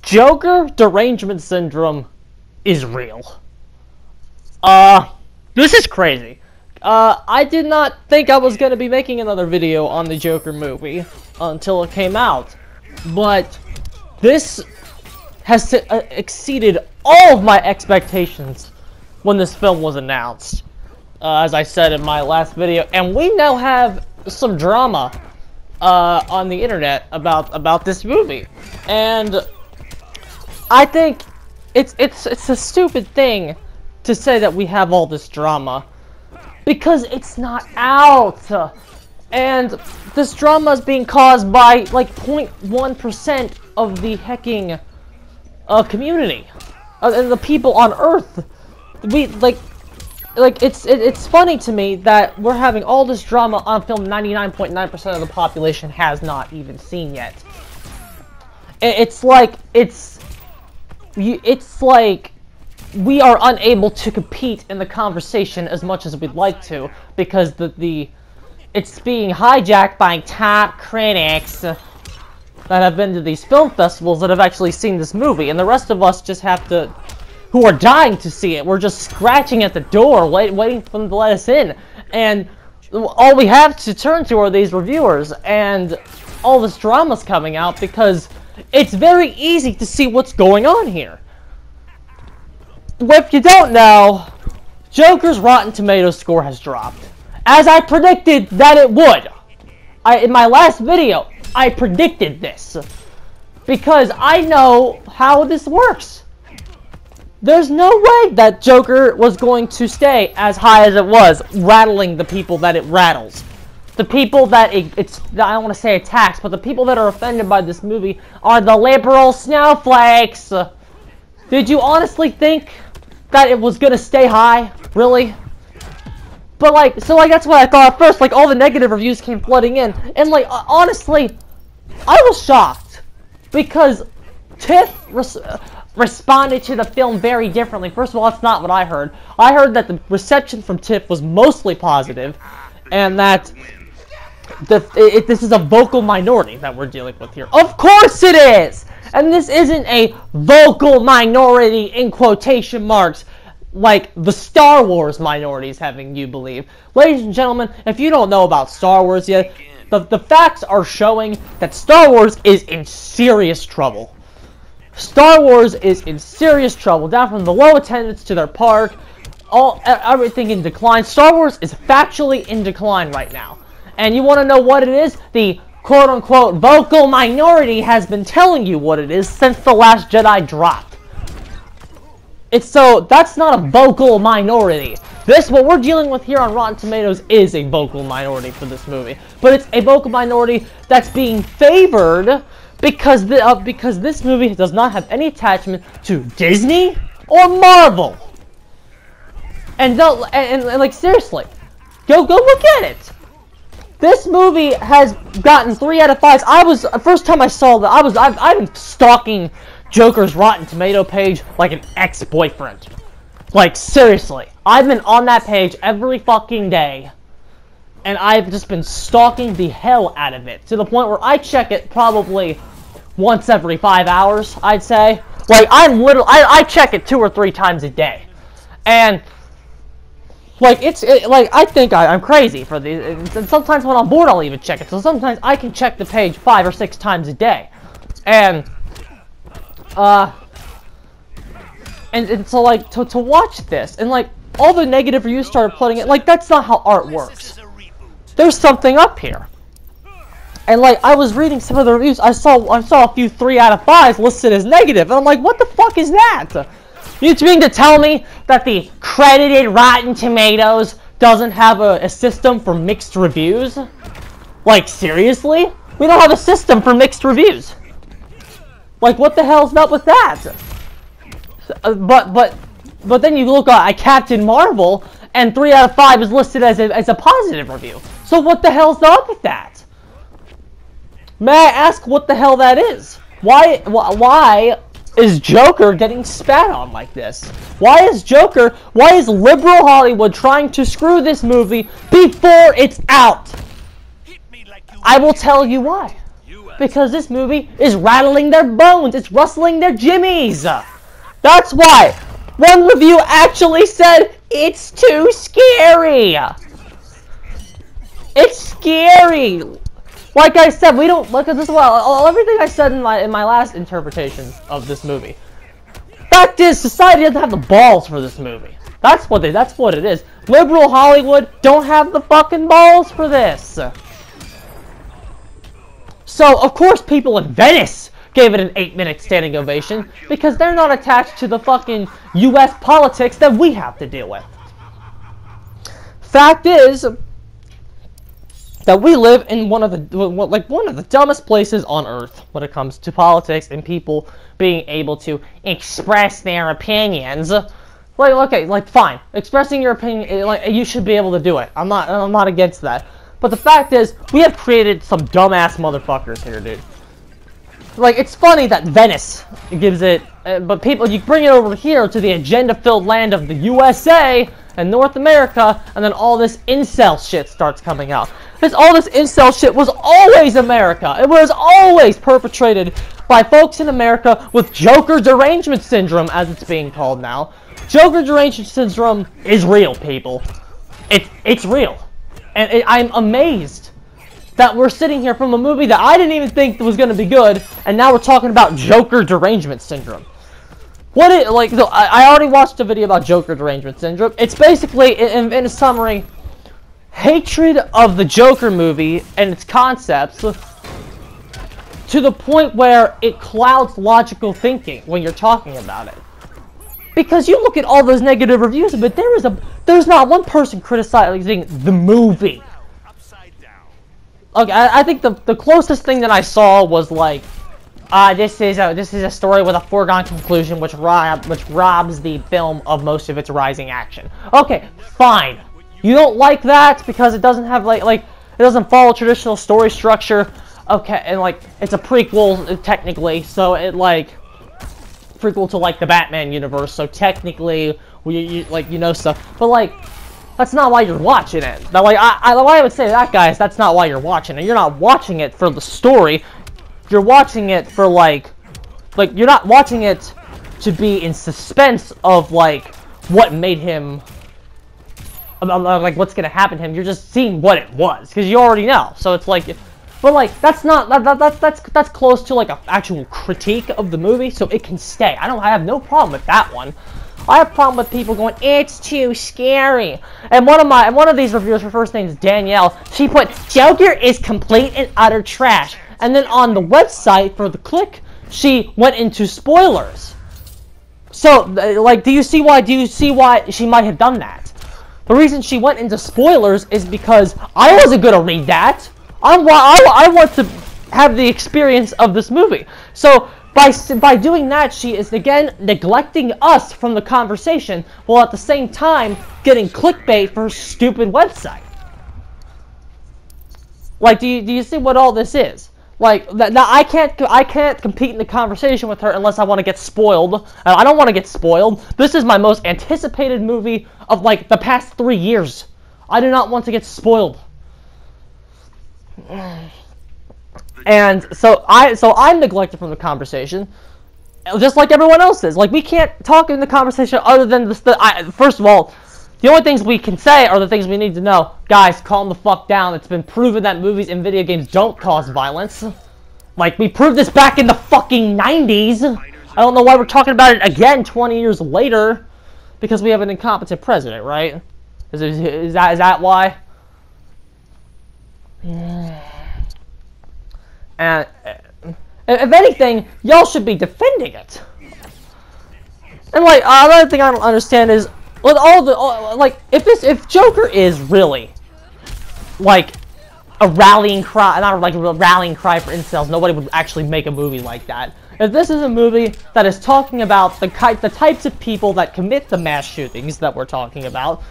Joker derangement syndrome is real. This is crazy. I did not think I was going to be making another video on the Joker movie until it came out. But this has exceeded all of my expectations when this film was announced. As I said in my last video. And we now have some drama on the internet about this movie. And I think it's a stupid thing to say that we have all this drama, because it's not out, and this drama is being caused by like 0.1% of the hecking community, and the people on Earth. It's funny to me that we're having all this drama on film 99.9% of the population has not even seen yet. It's like we are unable to compete in the conversation as much as we'd like to, because it's being hijacked by top critics that have been to these film festivals that have actually seen this movie, and the rest of us just have to, who are dying to see it, we're just scratching at the door, waiting for them to let us in, and all we have to turn to are these reviewers, and all this drama's coming out because it's very easy to see what's going on here. If you don't know, Joker's Rotten Tomatoes score has dropped, as I predicted that it would. In my last video, I predicted this, because I know how this works. There's no way that Joker was going to stay as high as it was, rattling the people that it rattles. The people that I don't want to say attacks, but the people that are offended by this movie are the liberal snowflakes. Did you honestly think that it was gonna stay high? Really? But that's what I thought at first. All the negative reviews came flooding in, and honestly, I was shocked, because TIFF responded to the film very differently. First of all, that's not what I heard. I heard that the reception from TIFF was mostly positive, and that this is a vocal minority that we're dealing with here. Of course it is! And this isn't a vocal minority in quotation marks, like the Star Wars minority is having you believe. Ladies and gentlemen, if you don't know about Star Wars yet, the facts are showing that Star Wars is in serious trouble. Star Wars is in serious trouble, down from the low attendance to their park, everything in decline. Star Wars is factually in decline right now. And you want to know what it is? The quote-unquote vocal minority has been telling you what it is since The Last Jedi dropped. That's not a vocal minority. What we're dealing with here on Rotten Tomatoes is a vocal minority for this movie. But it's a vocal minority that's being favored because this movie does not have any attachment to Disney or Marvel. And seriously, go look at it. This movie has gotten 3 out of 5s. The first time I saw that, I've been stalking Joker's Rotten Tomato page like an ex-boyfriend. Seriously. I've been on that page every fucking day. And I've just been stalking the hell out of it. To the point where I check it probably once every 5 hours, I'd say. I check it 2 or 3 times a day. And I think I'm crazy for these, and sometimes when I'm bored I'll even check it, so sometimes I can check the page 5 or 6 times a day, and so to watch this, and all the negative reviews started putting it, that's not how art works. There's something up here, and I was reading some of the reviews, I saw a few 3 out of 5s listed as negative, and I'm like, what the fuck is that? You mean to tell me that the credited Rotten Tomatoes doesn't have a system for mixed reviews? Seriously? We don't have a system for mixed reviews. What the hell's up with that? But then you look at Captain Marvel, and 3 out of 5 is listed as a positive review. So what the hell's up with that? May I ask what the hell that is? Why is Joker getting spat on like this? Why is liberal Hollywood trying to screw this movie before it's out? I will tell you why. Because this movie is rattling their bones. It's rustling their jimmies. That's why. One review actually said, it's too scary. It's scary. Like I said, we don't look at this. Well, everything I said in my last interpretation of this movie. Fact is, society doesn't have the balls for this movie. That's what it is. Liberal Hollywood don't have the fucking balls for this. So of course people in Venice gave it an 8-minute standing ovation because they're not attached to the fucking U.S. politics that we have to deal with. Fact is that we live in one of the dumbest places on earth when it comes to politics and people being able to express their opinions. Fine, expressing your opinion, you should be able to do it. I'm not against that. But the fact is, we have created some dumbass motherfuckers here, dude. It's funny that Venice gives it, but you bring it over here to the agenda-filled land of the USA and North America, and then all this incel shit starts coming out. All this incel shit was always America. It was always perpetrated by folks in America with Joker derangement syndrome, as it's being called now. Joker derangement syndrome is real, people. It's real. And I'm amazed that we're sitting here from a movie that I didn't even think was going to be good, and now we're talking about Joker derangement syndrome. I already watched a video about Joker derangement syndrome. It's basically, in a summary, hatred of the Joker movie and its concepts to the point where it clouds logical thinking when you're talking about it. Because you look at all those negative reviews, but there's not one person criticizing the movie. Okay, I think the closest thing that I saw was this is a story with a foregone conclusion which robs the film of most of its rising action. Okay, fine. You don't like that because it doesn't have it doesn't follow traditional story structure. Okay, and it's a prequel technically, so prequel to the Batman universe, so technically stuff, but that's not why you're watching it. Now, why I would say that, guys, that's not why you're watching it. You're not watching it for the story. You're watching it for you're not watching it to be in suspense of what made him, what's gonna happen to him. You're just seeing what it was because you already know. So it's but that's not that's close to an actual critique of the movie, so it can stay. I have no problem with that one. I have a problem with people going, it's too scary. And one of these reviewers, her first name is Danielle. She put, Joker is complete and utter trash. And then on the website for the click, she went into spoilers. So do you see why she might have done that? The reason she went into spoilers is because I wasn't gonna read that. I want to have the experience of this movie. So by doing that, she is again neglecting us from the conversation, while at the same time getting clickbait for her stupid website. Do you see what all this is? Now I can't compete in the conversation with her unless I want to get spoiled. I don't want to get spoiled. This is my most anticipated movie of the past 3 years. I do not want to get spoiled. And so I'm neglected from the conversation, just like everyone else is. We can't talk in the conversation other than first of all, the only things we can say are the things we need to know. Guys, calm the fuck down. It's been proven that movies and video games don't cause violence. We proved this back in the fucking 90s. I don't know why we're talking about it again 20 years later. Because we have an incompetent president, right? Is that why? And if anything, y'all should be defending it. And another thing I don't understand is with all the if Joker is really a rallying cry, not a rallying cry for incels, nobody would actually make a movie like that. If this is a movie that is talking about the types of people that commit the mass shootings that we're talking about,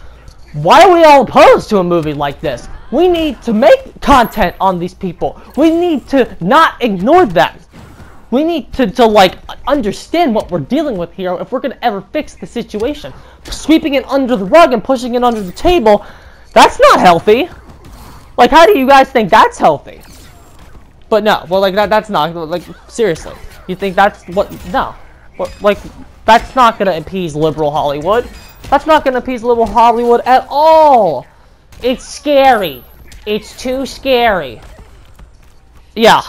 why are we all opposed to a movie like this? We need to make content on these people. We need to not ignore them. We need to understand what we're dealing with here if we're going to ever fix the situation. Sweeping it under the rug and pushing it under the table, that's not healthy. How do you guys think that's healthy? But no, well, like, that's not, like, seriously. You think that's what, no. Like, that's not gonna appease liberal Hollywood. That's not gonna appease liberal Hollywood at all. It's scary. It's too scary. Yeah,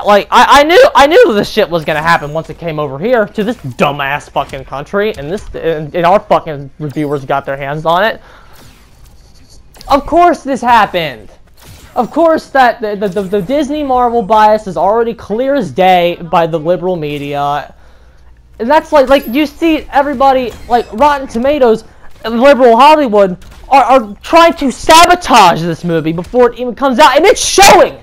like, I knew this shit was gonna happen once it came over here to this dumbass fucking country, and our fucking reviewers got their hands on it. Of course this happened. Of course that the Disney Marvel bias is already clear as day by the liberal media. And that's like you see everybody, like Rotten Tomatoes and liberal Hollywood are trying to sabotage this movie before it even comes out, and it's showing!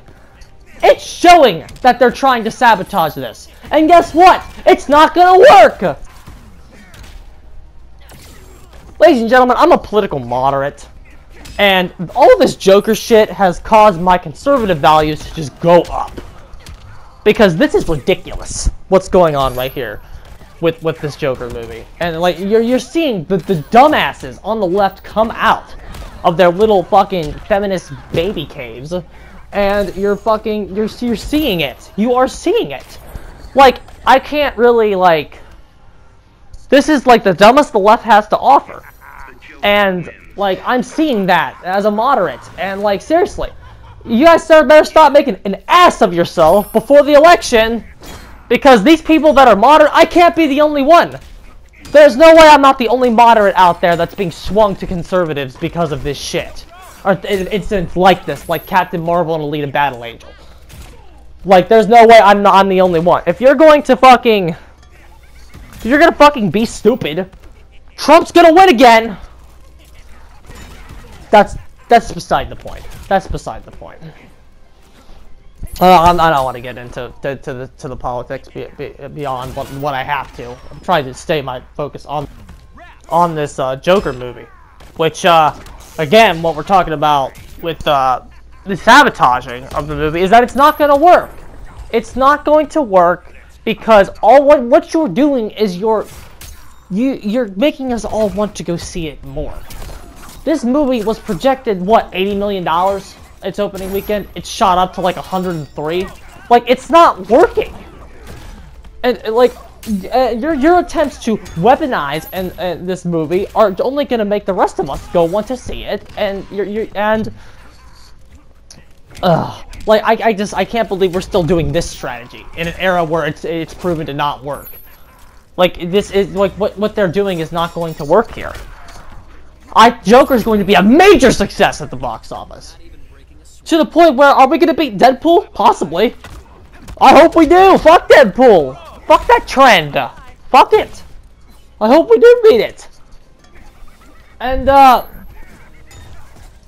It's showing that they're trying to sabotage this. And guess what? It's not gonna work! Ladies and gentlemen, I'm a political moderate. And all of this Joker shit has caused my conservative values to just go up. Because this is ridiculous, what's going on right here with this Joker movie. And like, you're seeing the dumbasses on the left come out of their little fucking feminist baby caves. And you're seeing it. You are seeing it. Like, I can't really, like... This is like the dumbest the left has to offer. And... like, I'm seeing that as a moderate, and like, seriously, you guys better stop making an ass of yourself before the election, because these people that are moderate, I can't be the only one. There's no way I'm not the only moderate out there that's being swung to conservatives because of this shit. Or incidents like this, like Captain Marvel and Alita Battle Angel. Like, there's no way I'm the only one. If you're going to fucking be stupid, Trump's gonna win again. That's beside the point. That's beside the point. I don't want to get into the politics beyond what I have to. I'm trying to stay my focus on this Joker movie, which again, what we're talking about with the sabotaging of the movie is that it's not going to work. It's not going to work because what you're doing is you're making us all want to go see it more. This movie was projected, what, $80 million its opening weekend? It shot up to like 103. Like, it's not working. And like, your attempts to weaponize this movie are only going to make the rest of us go want to see it. And like, I can't believe we're still doing this strategy in an era where it's proven to not work. Like, this is like what they're doing is not going to work here. Joker's going to be a major success at the box office. To the point where, are we going to beat Deadpool? Possibly. I hope we do. Fuck Deadpool. Fuck that trend. Fuck it. I hope we do beat it. And,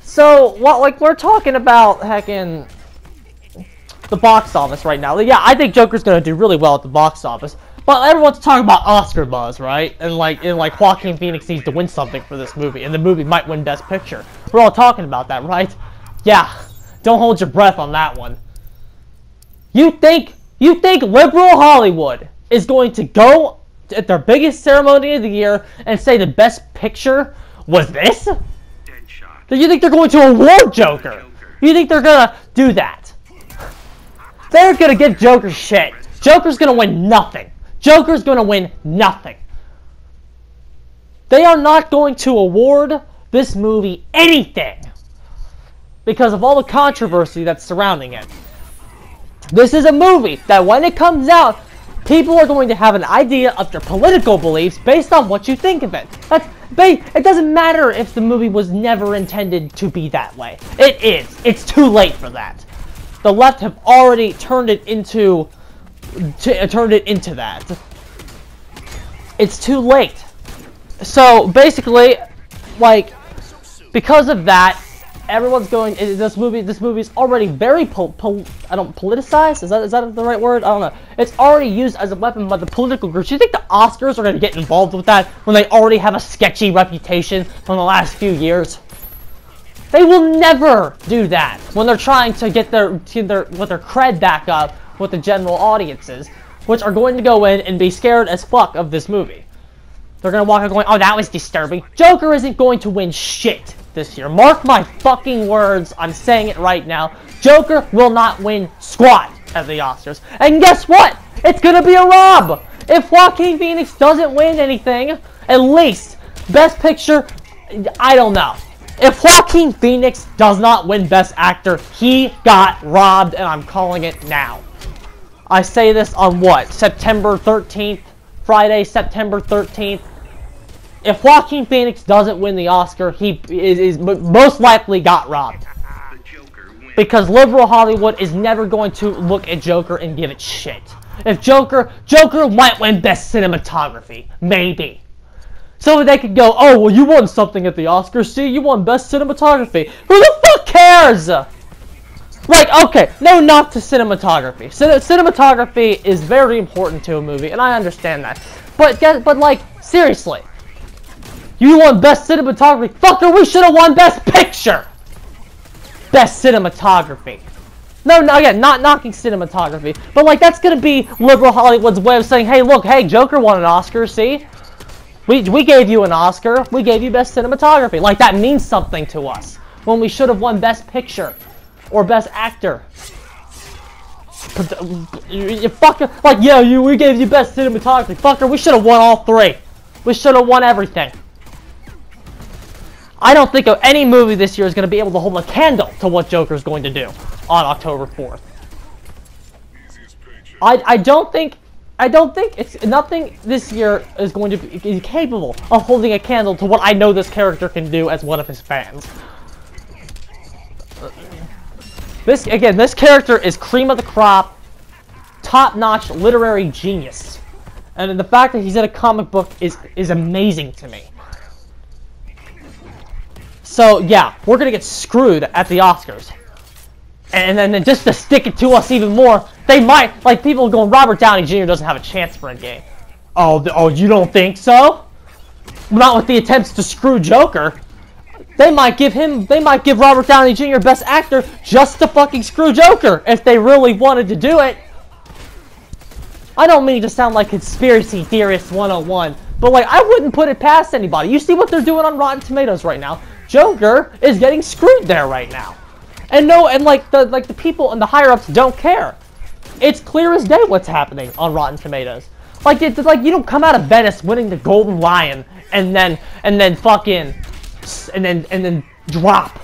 so, like, we're talking about, heckin' the box office right now. Yeah, I think Joker's going to do really well at the box office. But everyone's talking about Oscar buzz, right? And like Joaquin Phoenix needs to win something for this movie, and the movie might win Best Picture. We're all talking about that, right? Yeah. Don't hold your breath on that one. You think liberal Hollywood is going to go at their biggest ceremony of the year and say the Best Picture was this? Do you think they're going to award Joker? You think they're gonna do that? They're gonna give Joker shit. Joker's gonna win nothing. Joker's going to win nothing. They are not going to award this movie anything because of all the controversy that's surrounding it. This is a movie that when it comes out, people are going to have an idea of their political beliefs based on what you think of it. It doesn't matter if the movie was never intended to be that way. It is. It's too late for that. The left have already turned it into that. It's too late. So basically, like, because of that, everyone's going. This movie's already very politicized. Is that the right word? I don't know. It's already used as a weapon by the political groups. You think the Oscars are going to get involved with that when they already have a sketchy reputation from the last few years? They will never do that when they're trying to get their cred back up with the general audiences, which are going to go in and be scared as fuck of this movie. They're going to walk out going, oh, that was disturbing. Joker isn't going to win shit this year. Mark my fucking words. I'm saying it right now. Joker will not win squat. at the Oscars. And guess what? It's gonna be a rub! If Joaquin Phoenix doesn't win anything, at least Best Picture, I don't know. If Joaquin Phoenix does not win Best Actor, he got robbed, and I'm calling it now. I say this on what? September 13th? Friday, September 13th. If Joaquin Phoenix doesn't win the Oscar, he is most likely got robbed. Because liberal Hollywood is never going to look at Joker and give it shit. If Joker might win Best Cinematography. Maybe. So they could go, oh, well, you won something at the Oscars. See, you won Best Cinematography. Who the fuck cares? Like, okay, no knock to cinematography. Cinematography is very important to a movie, and I understand that. But like, seriously. You won Best Cinematography. Fucker, we should have won Best Picture. Best Cinematography. No, again, not knocking cinematography. But, like, that's going to be liberal Hollywood's way of saying, hey, look, hey, Joker won an Oscar, see? We gave you an Oscar. We gave you Best Cinematography. Like, that means something to us. When we should have won Best Picture. Or Best Actor. You fucker, like, yeah, we gave you Best Cinematography. Fucker, we should have won all three. We should have won everything. I don't think any movie this year is going to be able to hold a candle to what Joker's going to do on October 4th. I don't think nothing this year is going to be capable of holding a candle to what I know this character can do as one of his fans. This character is cream of the crop, top-notch literary genius. And the fact that he's in a comic book is amazing to me. So, yeah, we're going to get screwed at the Oscars. And then just to stick it to us even more, they might, like, people going, Robert Downey Jr. doesn't have a chance for a game. Oh, you don't think so? Not with the attempts to screw Joker. They might give Robert Downey Jr. Best Actor just to fucking screw Joker if they really wanted to do it. I don't mean to sound like conspiracy theorist 101, but like I wouldn't put it past anybody. You see what they're doing on Rotten Tomatoes right now. Joker is getting screwed there right now. And the people and the higher ups don't care. It's clear as day what's happening on Rotten Tomatoes. Like it's like you don't come out of Venice winning the Golden Lion and then drop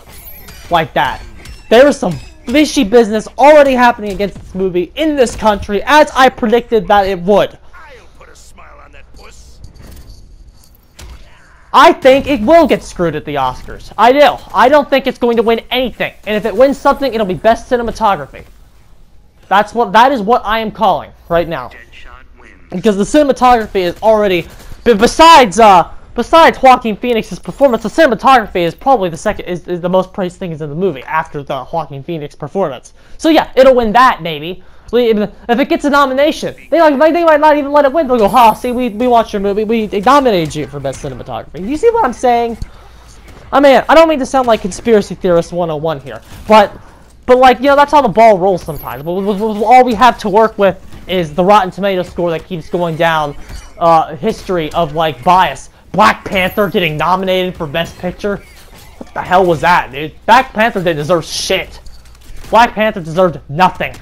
like that. There is some fishy business already happening against this movie in this country, as I predicted that it would. I'll put a smile on that puss. I think it will get screwed at the Oscars. I do. I don't think it's going to win anything, and if it wins something, it'll be Best Cinematography. That is what I am calling right now, because the cinematography is already, besides Joaquin Phoenix's performance, the cinematography is probably the second, is the most praised thing in the movie after the Joaquin Phoenix performance. So yeah, it'll win that maybe. If it gets a nomination, they might not even let it win. They'll go, "Ha, see, we watched your movie, we nominated you for Best Cinematography." You see what I'm saying? I mean, I don't mean to sound like conspiracy theorist 101 here, but like, you know, that's how the ball rolls sometimes. All we have to work with is the Rotten Tomatoes score that keeps going down, history of like bias. Black Panther getting nominated for Best Picture? What the hell was that, dude? Black Panther didn't deserve shit. Black Panther deserved nothing.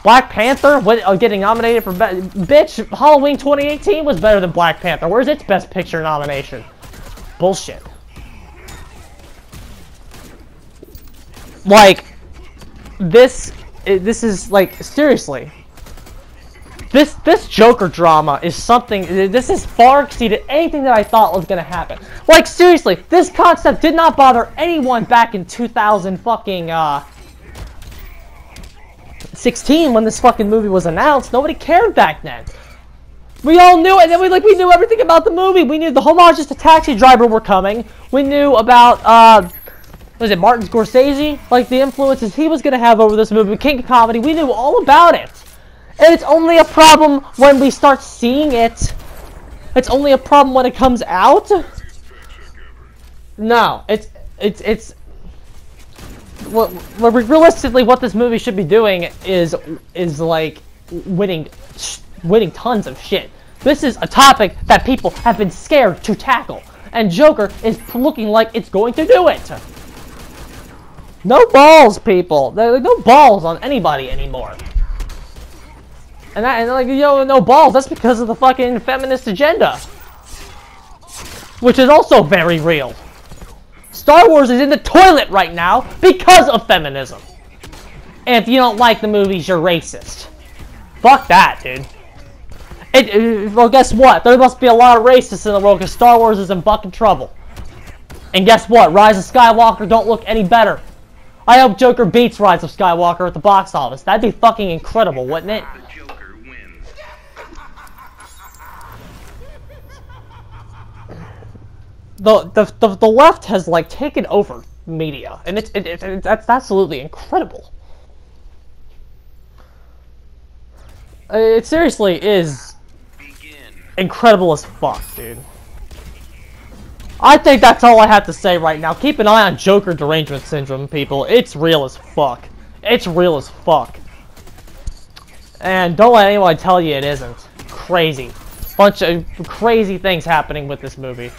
Black Panther getting nominated for bitch, Halloween 2018 was better than Black Panther. Where's its Best Picture nomination? Bullshit. Like, this is like, seriously. This Joker drama is something, this has far exceeded anything that I thought was gonna happen. Like, seriously, this concept did not bother anyone back in 2016 when this fucking movie was announced. Nobody cared back then. We all knew it, and we knew everything about the movie. We knew the homages to Taxi Driver were coming. We knew about, was it Martin Scorsese? Like, the influences he was gonna have over this movie, King of Comedy. We knew all about it. And it's only a problem when we start seeing it. It's only a problem when it comes out. No, realistically, what this movie should be doing is like winning tons of shit. This is a topic that people have been scared to tackle, and Joker is looking like it's going to do it. No balls, people. There's no balls on anybody anymore. And like, you know, no balls, that's because of the fucking feminist agenda. Which is also very real. Star Wars is in the toilet right now because of feminism. And if you don't like the movies, you're racist. Fuck that, dude. Well, guess what? There must be a lot of racists in the world because Star Wars is in fucking trouble. And guess what? Rise of Skywalker don't look any better. I hope Joker beats Rise of Skywalker at the box office. That'd be fucking incredible, wouldn't it? Joker wins. The left has like taken over media, and that's absolutely incredible. It seriously is incredible as fuck, dude. I think that's all I have to say right now. Keep an eye on Joker derangement syndrome, people. It's real as fuck. It's real as fuck. And don't let anyone tell you it isn't. Crazy. Bunch of crazy things happening with this movie.